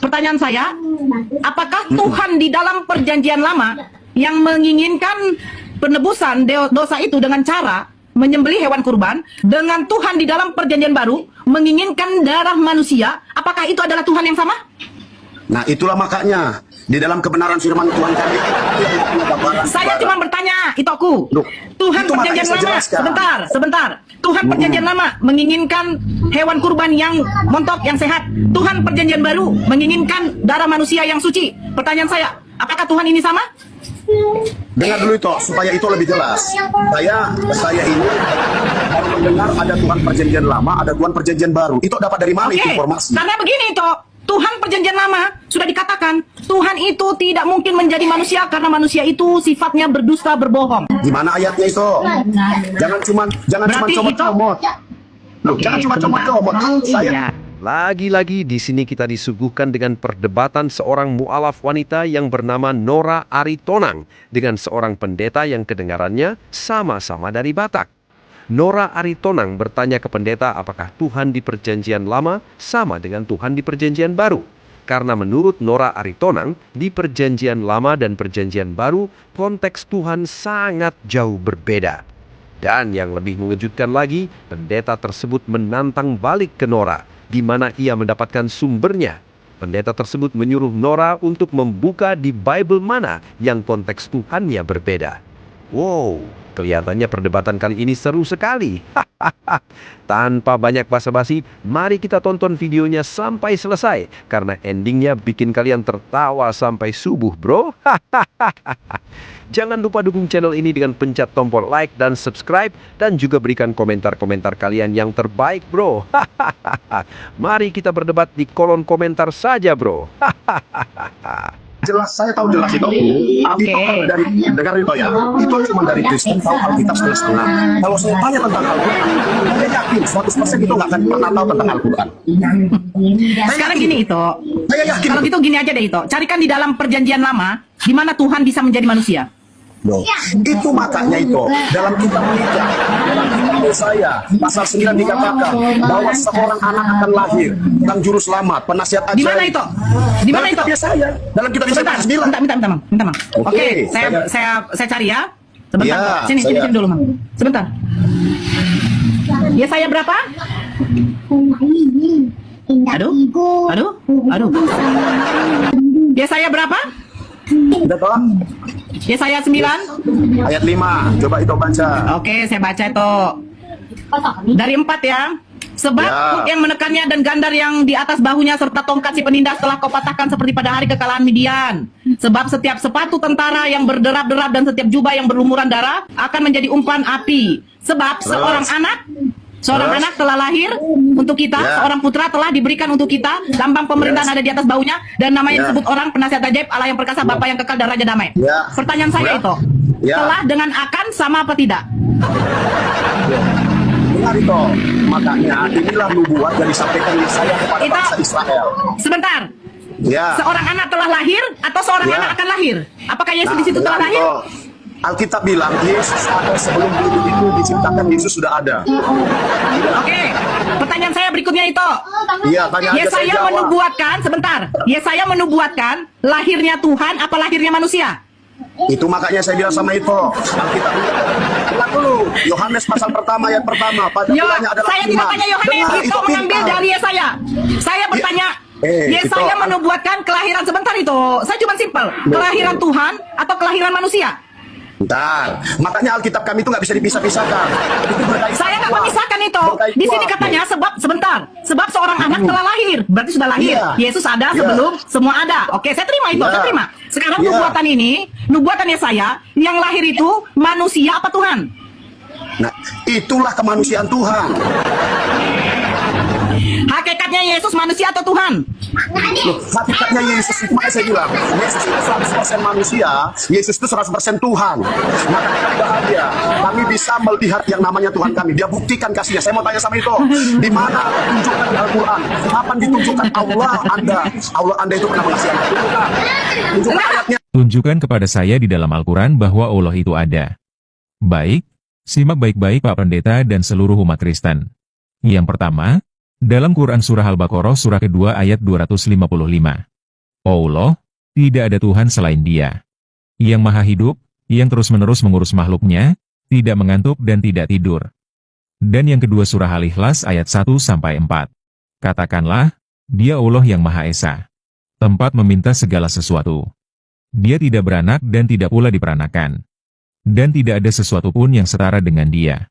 Pertanyaan saya, apakah Tuhan di dalam perjanjian lama yang menginginkan penebusan dosa itu dengan cara menyembelih hewan kurban, dengan Tuhan di dalam perjanjian baru menginginkan darah manusia, apakah itu adalah Tuhan yang sama? Nah, itulah makanya di dalam kebenaran firman Tuhan kami. Saya cuma bertanya, itu aku. Tuhan itu perjanjian lama, jelaskan. sebentar. Tuhan perjanjian lama menginginkan hewan kurban yang montok, yang sehat. Tuhan perjanjian baru menginginkan darah manusia yang suci. Pertanyaan saya, apakah Tuhan ini sama? Dengar dulu itu, supaya itu lebih jelas. Saya ini baru mendengar ada Tuhan perjanjian lama, ada Tuhan perjanjian baru. Itu dapat dari mana itu informasi? Karena begini itu, Tuhan perjanjian lama sudah dikatakan Tuhan itu tidak mungkin menjadi manusia karena manusia itu sifatnya berdusta, berbohong. Di mana ayatnya itu? Jangan cuma comot-comot. Loh, jangan cuma comot-comot. Saya Lagi-lagi di sini kita disuguhkan dengan perdebatan seorang mu'alaf wanita yang bernama Nora Aritonang dengan seorang pendeta yang kedengarannya sama-sama dari Batak. Nora Aritonang bertanya ke pendeta apakah Tuhan di perjanjian lama sama dengan Tuhan di perjanjian baru. Karena menurut Nora Aritonang, di perjanjian lama dan perjanjian baru, konteks Tuhan sangat jauh berbeda. Dan yang lebih mengejutkan lagi, pendeta tersebut menantang balik ke Nora, di mana ia mendapatkan sumbernya. Pendeta tersebut menyuruh Nora untuk membuka di Bible mana yang konteks Tuhannya berbeda. Wow, kelihatannya perdebatan kali ini seru sekali. Tanpa banyak basa-basi, mari kita tonton videonya sampai selesai. Karena endingnya bikin kalian tertawa sampai subuh, bro. Jangan lupa dukung channel ini dengan pencet tombol like dan subscribe. Dan juga berikan komentar-komentar kalian yang terbaik, bro. Mari kita berdebat di kolom komentar saja, bro. jelas, saya tahu jelas itu. Itu dari dengar itu ya. Itu cuma dari Kristen tahu Alkitab setengah-setengah. Kalau saya tanya tentang Al-Quran, saya yakin 100% itu nggak akan pernah tahu tentang Al-Quran. Sekarang gini itu. Saya yakin. Kalau gitu gini aja deh itu. Carikan di dalam perjanjian lama di mana Tuhan bisa menjadi manusia. Loh, itu makanya itu dalam kitab Mika, dalam kitab Yesaya pasal 9 dikatakan bahwa seorang anak akan lahir, tentang juru selamat, penasihat ajaib. Di mana itu? Di mana itu? Yesaya, dalam kitab Yesaya pasal 9. Bentar, Mang. Oke, saya cari ya. Sebentar. Ya, sini dulu, Mang. Sebentar. Yesaya berapa? Aduh. Yesaya berapa? Udah toh? Yesaya 9 Ayat 5, coba itu baca. Oke, saya baca itu dari 4 ya. Sebab kuk yang menekannya dan gandar yang di atas bahunya serta tongkat si penindas telah kau patahkan seperti pada hari kekalahan Midian. Sebab setiap sepatu tentara yang berderap-derap dan setiap jubah yang berlumuran darah akan menjadi umpan api. Sebab seorang anak telah lahir untuk kita, seorang putra telah diberikan untuk kita, lambang pemerintahan ada di atas bahunya, dan namanya disebut orang penasihat ajaib, Allah yang perkasa, Bapa yang kekal, dan Raja damai. Pertanyaan saya itu, telah dengan akan sama apa tidak? Dengar itu, makanya inilah nubuat yang disampaikan Yesaya kepada bangsa Israel. Sebentar. Seorang anak telah lahir atau seorang anak akan lahir? Apakah Yesus di situ telah lahir? Alkitab bilang Yesus ada sebelum bumi itu diciptakan, Yesus sudah ada. Oke, pertanyaan saya berikutnya itu. Iya, tanya aja, saya Yesaya jawab. menubuatkan, sebentar. Yesaya menubuatkan lahirnya Tuhan apa lahirnya manusia? Itu makanya saya bilang sama itu. Alkitab bilang dulu, Yohanes pasal pertama ayat pertama. Pada mulanya adalah saya tidak tanya Yohanes, itu mengambil dari Yesaya. Saya bertanya, Yesaya menubuatkan kelahiran, sebentar itu. Saya cuma simpel, kelahiran Tuhan atau kelahiran manusia? Bentar, makanya Alkitab kami itu nggak bisa dipisah-pisahkan. Saya nggak memisahkan itu. Di sini katanya sebab seorang anak telah lahir, berarti sudah lahir. Yesus ada sebelum semua ada. Oke, saya terima itu, saya terima. Sekarang nubuatan ini, nubuatannya saya, yang lahir itu manusia apa Tuhan? Nah, itulah kemanusiaan Tuhan. Hakikatnya Yesus manusia atau Tuhan? Loh, hakikatnya Yesus itu, makanya saya bilang, Yesus itu 100% manusia, Yesus itu 100% Tuhan. Maka kami bahagia, kami bisa melihat yang namanya Tuhan kami. Dia buktikan kasihnya. Saya mau tanya sama itu, di mana tunjukkan di Al-Quran? Kapan ditunjukkan Allah Anda itu pernah mengasihi Anda? Tunjukkan ayatnya. Tunjukkan kepada saya di dalam Al-Quran bahwa Allah itu ada. Baik, simak baik-baik Pak Pendeta dan seluruh umat Kristen. Yang pertama, dalam Quran Surah Al-Baqarah surah kedua ayat 255. Oh Allah, tidak ada Tuhan selain Dia. Yang maha hidup, yang terus-menerus mengurus makhluknya, tidak mengantuk dan tidak tidur. Dan yang kedua surah Al-Ikhlas ayat 1-4. Katakanlah, Dia Allah yang Maha Esa. Tempat meminta segala sesuatu. Dia tidak beranak dan tidak pula diperanakan. Dan tidak ada sesuatu pun yang setara dengan Dia.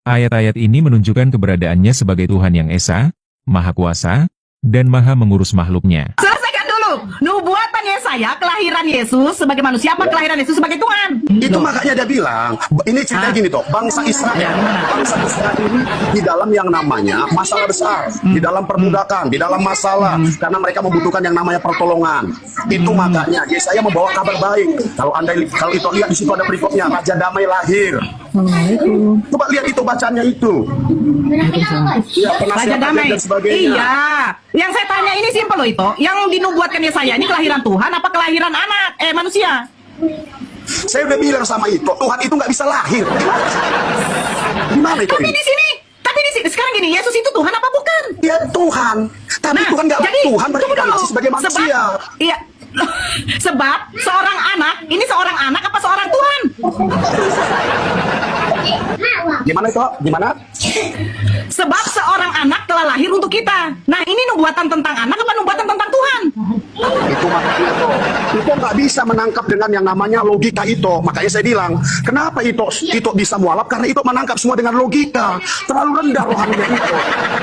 Ayat-ayat ini menunjukkan keberadaannya sebagai Tuhan yang Esa, Maha Kuasa, dan Maha mengurus makhluknya. Selesaikan dulu. Nubuatan Yesaya, kelahiran Yesus sebagai manusia, apa kelahiran Yesus sebagai Tuhan? Itu makanya dia bilang, ini ceritanya gini toh, bangsa Israel ini di dalam yang namanya masalah besar, di dalam perbudakan, di dalam masalah, karena mereka membutuhkan yang namanya pertolongan. Itu makanya Yesaya membawa kabar baik. Kalau itu lihat di situ ada berikutnya, Raja Damai lahir. Coba lihat itu bacanya itu. Ya, Raja Damai. dan sebagainya. Iya. Yang saya tanya ini simpel loh itu. Yang dinubuatkan Yesaya ini kelahiran Tuhan apa kelahiran anak? Manusia. Saya udah bilang sama itu, Tuhan itu nggak bisa lahir. Gimana itu? Tapi di sini sekarang gini, Yesus itu Tuhan apa bukan? Ya Tuhan, tapi Tuhan nggak jadi, Tuhan tunggu dulu. berinkarnasi sebagai manusia. Iya. Sebab seorang anak, ini seorang anak apa seorang Tuhan? Gimana itu? Gimana? Sebab seorang anak telah lahir untuk kita. Nah, ini nubuatan tentang anak apa nubuatan tentang Tuhan? Itu makanya itu nggak bisa menangkap dengan yang namanya logika itu. Makanya saya bilang, kenapa itu bisa mualaf? Karena itu menangkap semua dengan logika. Terlalu rendah rohaninya itu.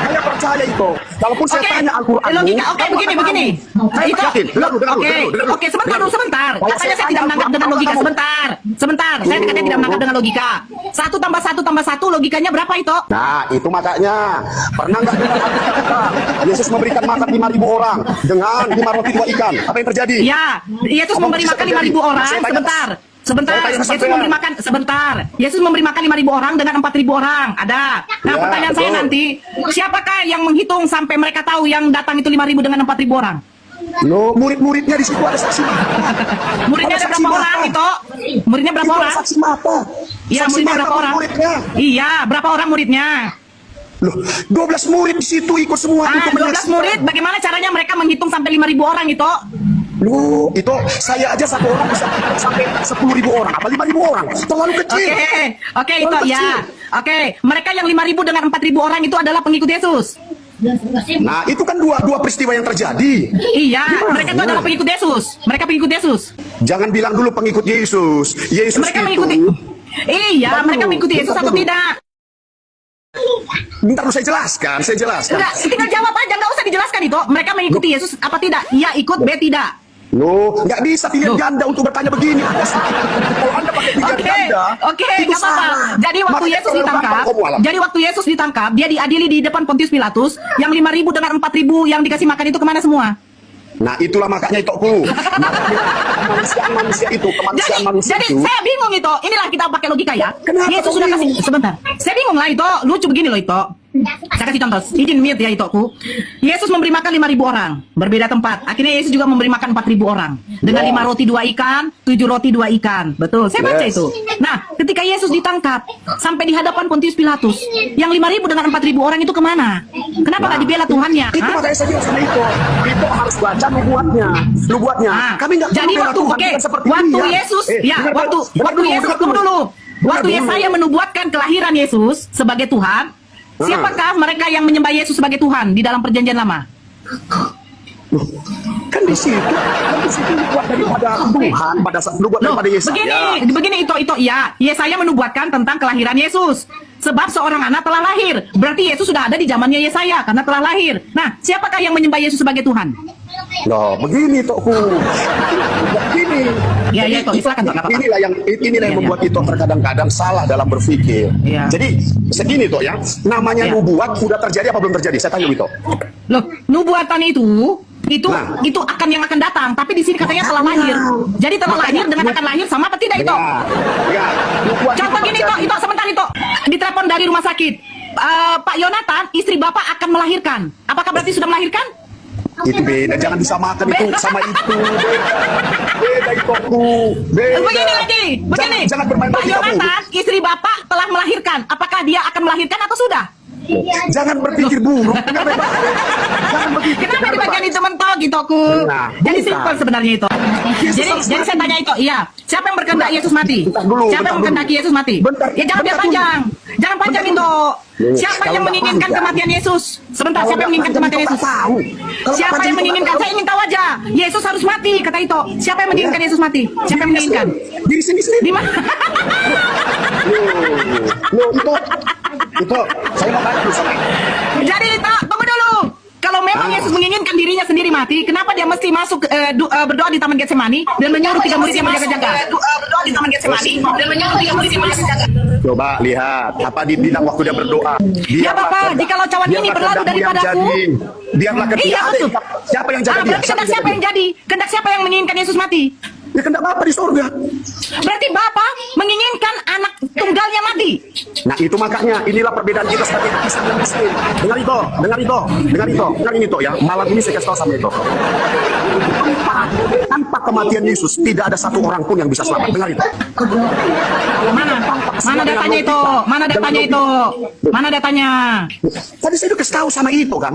Saya percaya itu. Kalaupun saya tanya Al-Quran, logika. Oke, begini. Oke, sebentar. Katanya saya tidak menangkap dengan logika. Sebentar. Saya katanya tidak menangkap dengan logika. 1+1+1 logikanya berapa itu? Nah, itu makanya. Pernah nggak dengar kata Yesus memberikan makan 5.000 orang dengan 5 roti 2 ikan? Apa yang terjadi? Ya, Yesus memberi makan 5.000 orang. Sebentar. Yesus memberi makan 5.000 orang dengan 4.000 orang. Ada. Nah, Ya, pertanyaan saya betul. nanti, siapakah yang menghitung sampai mereka tahu yang datang itu 5.000 dengan 4.000 orang? Loh, murid-muridnya di situ ada saksi mata. Muridnya ada berapa orang itu? Muridnya berapa Itu ada orang? saksi mata. Iya, Saksi muridnya mata berapa orang? muridnya. Iya, berapa orang muridnya? Loh, 12 murid di situ ikut semua. Ah, untuk 12 murid, bagaimana caranya mereka menghitung sampai 5.000 orang itu? Loh, itu saya aja satu orang bisa sampai 10.000 orang, apa 5.000 orang? Terlalu kecil. Oke, itu Terlalu ya. kecil. Oke, mereka yang 5.000 dengan 4.000 orang itu adalah pengikut Yesus. Nah, itu kan dua peristiwa yang terjadi. Iya, mereka itu adalah pengikut Yesus. Mereka pengikut Yesus. Jangan bilang dulu pengikut Yesus. Yesus Mereka itu. mengikuti. Iya, mereka mengikuti Yesus atau tidak? Bentar dulu saya jelaskan. Enggak, tinggal jawab aja, enggak usah dijelaskan itu. Mereka mengikuti Yesus apa tidak? Iya, ikut, B tidak. Loh, nggak bisa pilihan Loh. ganda untuk bertanya begini. Kalau Anda pakai pilihan ganda, Oke, itu nggak apa-apa. salah. Jadi waktu Makanya Yesus terlalu ditangkap, gampang kamu alam. dia diadili di depan Pontius Pilatus. Yang 5.000 dengan 4.000 yang dikasih makan itu kemana semua? Nah, itulah makanya itu manusia itu, kemanusiaan manusia Jadi itu. saya bingung itu. Inilah kita pakai logika ya. Kenapa Yesus kau sudah bingung? kasih sebentar. Saya bingung lah itu. Lucu begini loh itu. Saya kasih contoh. Izin mute ya itu aku. Yesus memberi makan 5.000 orang. Berbeda tempat. Akhirnya Yesus juga memberi makan 4.000 orang. Dengan 5 roti 2 ikan, 7 roti 2 ikan. Betul. Saya baca Yes. itu. Nah, ketika Yesus ditangkap sampai di hadapan Pontius Pilatus, yang 5.000 dengan 4.000 orang itu kemana? Kenapa nggak dibela Tuhannya? Itu Hah? makanya saya bilang sama itu harus baca nubuatnya. Ah, Kami nggak jadi membela waktu Tuhan, oke, bukan seperti waktu dia. Yesus Dengar waktu Yesus dengar tunggu dulu. Waktu Dengar dulu. Yesaya menubuatkan kelahiran Yesus sebagai Tuhan, siapakah mereka yang menyembah Yesus sebagai Tuhan di dalam perjanjian lama? Kan di situ nubuat daripada Tuhan pada saat nubuat Loh, daripada Yesaya. begini itu ya. Yesaya menubuatkan tentang kelahiran Yesus. Sebab seorang anak telah lahir. Berarti Yesus sudah ada di zamannya Yesaya karena telah lahir. Nah, siapakah yang menyembah Yesus sebagai Tuhan? Loh, begini Tokku. Begini. Ya, Tok, silakan Tok, nggak apa-apa. Inilah yang Iya. membuat itu terkadang-kadang salah dalam berpikir. Iya. Jadi segini Tok ya, namanya Iya. nubuat udah terjadi apa belum terjadi? Saya tanya Wito. Loh, nubuatan itu Nah. itu akan yang akan datang, tapi di sini katanya telah lahir. Jadi telah lahir dengan akan lahir sama apa tidak itu? Ya, nubuat Contoh itu gini terjadi. itu sebentar itu ditelepon dari rumah sakit. Pak Yonatan, istri Bapak akan melahirkan. Apakah berarti sudah melahirkan? Itu beda, jangan disamakan itu Beda. sama itu. Beda itu Tokku. Beda. Begini. Jangan bermain Pak logika, Bu. Yonatan, istri Bapak telah melahirkan. Apakah dia akan melahirkan atau sudah? Jangan berpikir buruk. Dengar baik-baik. Jangan begitu. Kenapa dengar di bagian baik-baik. itu mentok gitu aku? Nah, Jadi bukan. simpel sebenarnya itu. Jadi saya tanya itu, iya. Siapa yang berkehendak Yesus mati? Bentar dulu, Siapa yang bentar berkehendaki dulu. Yesus mati? Bentar, Ya jangan biar bentar dulu. panjang. Jangan panjang Bentar itu. dulu. Siapa Kalau yang nggak menginginkan panjang. kematian Yesus? Sebentar, Kalau siapa yang nggak menginginkan panjang, kematian kita Yesus? tahu. Kalau Siapa nggak yang panjang, menginginkan? kita Saya ingin tahu aja. Yesus harus mati, kata itu. Siapa yang menginginkan Yesus mati? Siapa yang menginginkan? Diri sini sendiri. Di mana? Loh, itu saya mau tanya dulu sama. Jadi tunggu dulu. Kalau memang Yesus menginginkan dirinya sendiri mati, kenapa dia mesti masuk berdoa di Taman Getsemani dan menyuruh 3 murid yang berjaga-jaga? Berdoa di Taman Getsemani dan menyuruh 3 murid yang berjaga-jaga. Coba lihat apa dibilang waktu dia berdoa. Ya, Bapak, jikalau cawan ini berlalu daripada-Ku. Biarlah kehendak. Iya, betul. Siapa yang jaga dia? Berarti kehendak siapa yang jadi? Kehendak siapa yang menginginkan Yesus mati? Ya kehendak Bapa di surga. Berarti Bapa menginginkan anak tunggalnya mati. Nah itu makanya inilah perbedaan kita sebagai Islam dan Muslim. Dengar ini toh ya. Malam ini saya kasih tahu sama itu. Tanpa kematian Yesus tidak ada satu orang pun yang bisa selamat. Dengar itu. Mana datanya itu? Mana datanya itu? Mana datanya? Tadi saya udah kasih tahu sama itu kan.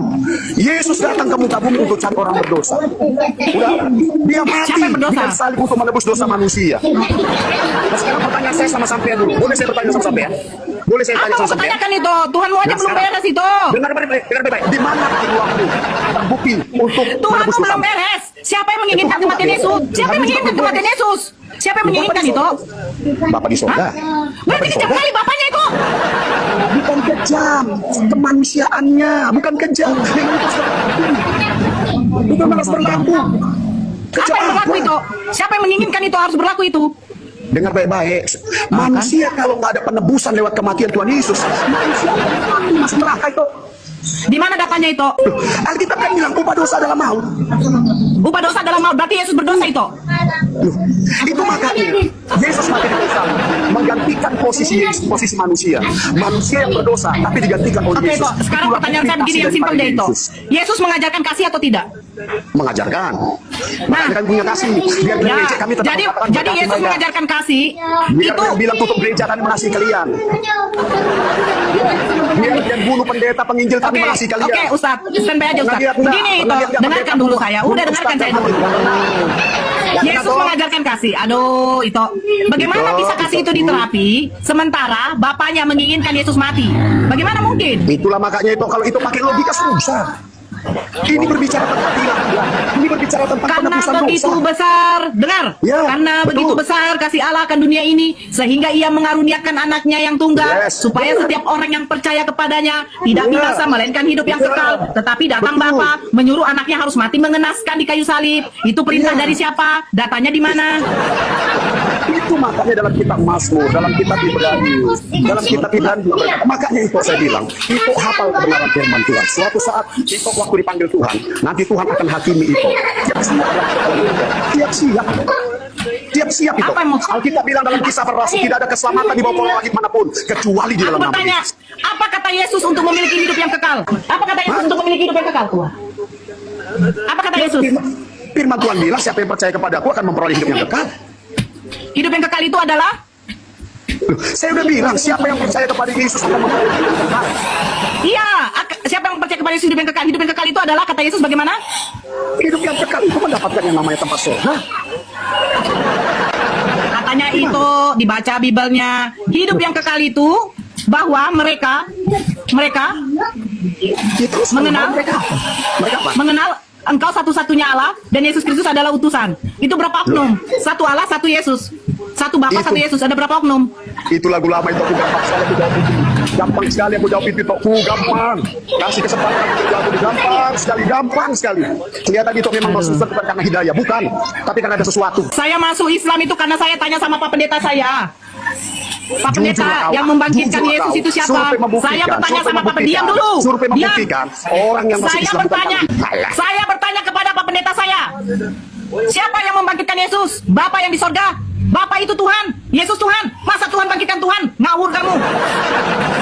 Yesus datang ke muka bumi untuk cari orang berdosa. Udah, dia mati. Siapa yang berdosa? Dia salib untuk menebus dosa manusia. Nah sekarang pertanyaan saya sama sampean dulu. Boleh saya bertanya sama sampean? Boleh saya tanya Apa sama mau sampean? pertanyakan itu? Tuhanmu aja Nah, belum sekarang- beres itu. Dengar baik-baik. Di mana Tuhanmu terbukti untuk Tuhanmu menebus belum dosa? beres. Siapa yang menginginkan Tuhanmu kematian nggak Yesus? beres. Siapa yang Tuhanmu menginginkan nggak kematian Yesus? Siapa yang menginginkan itu? Bapak di surga. Berarti kejam kali bapaknya itu. Bukan kejam, kemanusiaannya, bukan kejam. Bukan harus berlaku. Apa yang berlaku apa? itu? Siapa yang menginginkan itu harus berlaku itu? Dengar baik-baik. Manusia kalau nggak ada penebusan lewat kematian Tuhan Yesus, manusia akan mati masuk neraka itu. Di mana datanya itu? Alkitab kan bilang upah dosa adalah maut. Upah dosa dalam maut. Berarti Yesus berdosa itu. Itu makanya Yesus mati di sana menggantikan posisi Yesus, posisi manusia. Manusia yang berdosa tapi digantikan oleh Oke Yesus. kok. Sekarang Itulah pertanyaan saya bukti begini yang kasih simpel deh daripada itu. Yesus. Yesus mengajarkan kasih atau tidak? Mengajarkan. Makanya kami punya kasih. Biar Ya. gereja kami tetap Jadi mengatakan jadi berkati Yesus mereka. mengajarkan kasih Biar itu. dia bilang tutup gereja kami mengasihi kalian. Biar dia bunuh pendeta penginjil kami Oke, mengasihi kalian. oke, Ustaz, standby aja Ustaz. Pernah lihat nggak? Begini itu, Pernah lihat nggak dengarkan pendeta dulu saya. Udah bunuh dengarkan ustaz saya yang dulu. mati? Yesus mengajarkan kasih. Aduh, itu. Bagaimana Itu, bisa kasih itu diterapi sementara bapaknya menginginkan Yesus mati? Bagaimana mungkin? Itulah makanya itu kalau itu pakai logika susah. Ini berbicara tentang ilahiah. Ini berbicara tentang Karena penebusan begitu dosa. besar, dengar. Ya, Karena betul. begitu besar kasih Allah akan dunia ini sehingga Ia mengaruniakan anaknya yang tunggal Yes, supaya betul. setiap orang yang percaya kepadanya tidak Ya. binasa melainkan hidup yang Ya. kekal. Tetapi datang Betul. Bapa menyuruh anaknya harus mati mengenaskan di kayu salib. Itu perintah Ya. dari siapa? Datanya di mana? Itu makanya dalam kitab Mazmur, dalam kitab Ibrani, dalam kitab Ibrani, makanya itu saya bilang, itu hafal kebenaran firman Tuhan. Suatu saat itu waktu dipanggil Tuhan, nanti Tuhan akan hakimi itu. Tiap siap itu. Apa yang mau- Alkitab bilang dalam kisah para rasul tidak ada keselamatan di bawah langit manapun kecuali di Aku dalam nama bertanya, Yesus. apa kata Yesus untuk memiliki hidup yang kekal? Apa kata Yesus untuk memiliki hidup yang kekal? Tuhan? Apa kata Yesus? Firman Tuhan bilang siapa yang percaya kepada aku akan memperoleh hidup yang kekal. Hidup yang kekal itu adalah Loh, saya udah bilang siapa yang percaya kepada Yesus akan memperoleh hidup yang kekal. iya, siapa yang percaya kepada Yesus hidup yang kekal? Hidup yang kekal itu adalah kata Yesus bagaimana? Hidup yang kekal itu mendapatkan yang namanya tempat surga. Katanya itu dibaca Bibelnya. Hidup yang kekal itu bahwa mereka Itu Mengenal? mereka apa? mengenal Engkau satu-satunya Allah dan Yesus Kristus adalah utusan. Itu berapa oknum? Satu Allah, satu Yesus. Satu Bapa, Itu. satu Yesus. Ada berapa oknum? Itu lagu lama itu aku gampang sekali aku jawab itu. Gampang sekali aku jawab itu aku gampang. Kasih kesempatan aku jawab itu gampang sekali. Kelihatan itu memang susah bukan karena hidayah, bukan. Tapi karena ada sesuatu. Saya masuk Islam itu karena saya tanya sama Pak Pendeta saya. Pak Jujur Pendeta kau, yang membangkitkan jujur Yesus kau. itu siapa? Survei membuktikan, Saya bertanya survei sama Pak membuktikan. Diam dulu. Survei Diam. membuktikan orang yang masuk Saya Islam bukan bertanya, kamu. saya bertanya kepada Pak Pendeta saya. Siapa yang membangkitkan Yesus? Bapa yang di sorga. Bapa itu Tuhan. Yesus Tuhan. Masa Tuhan bangkitkan Tuhan?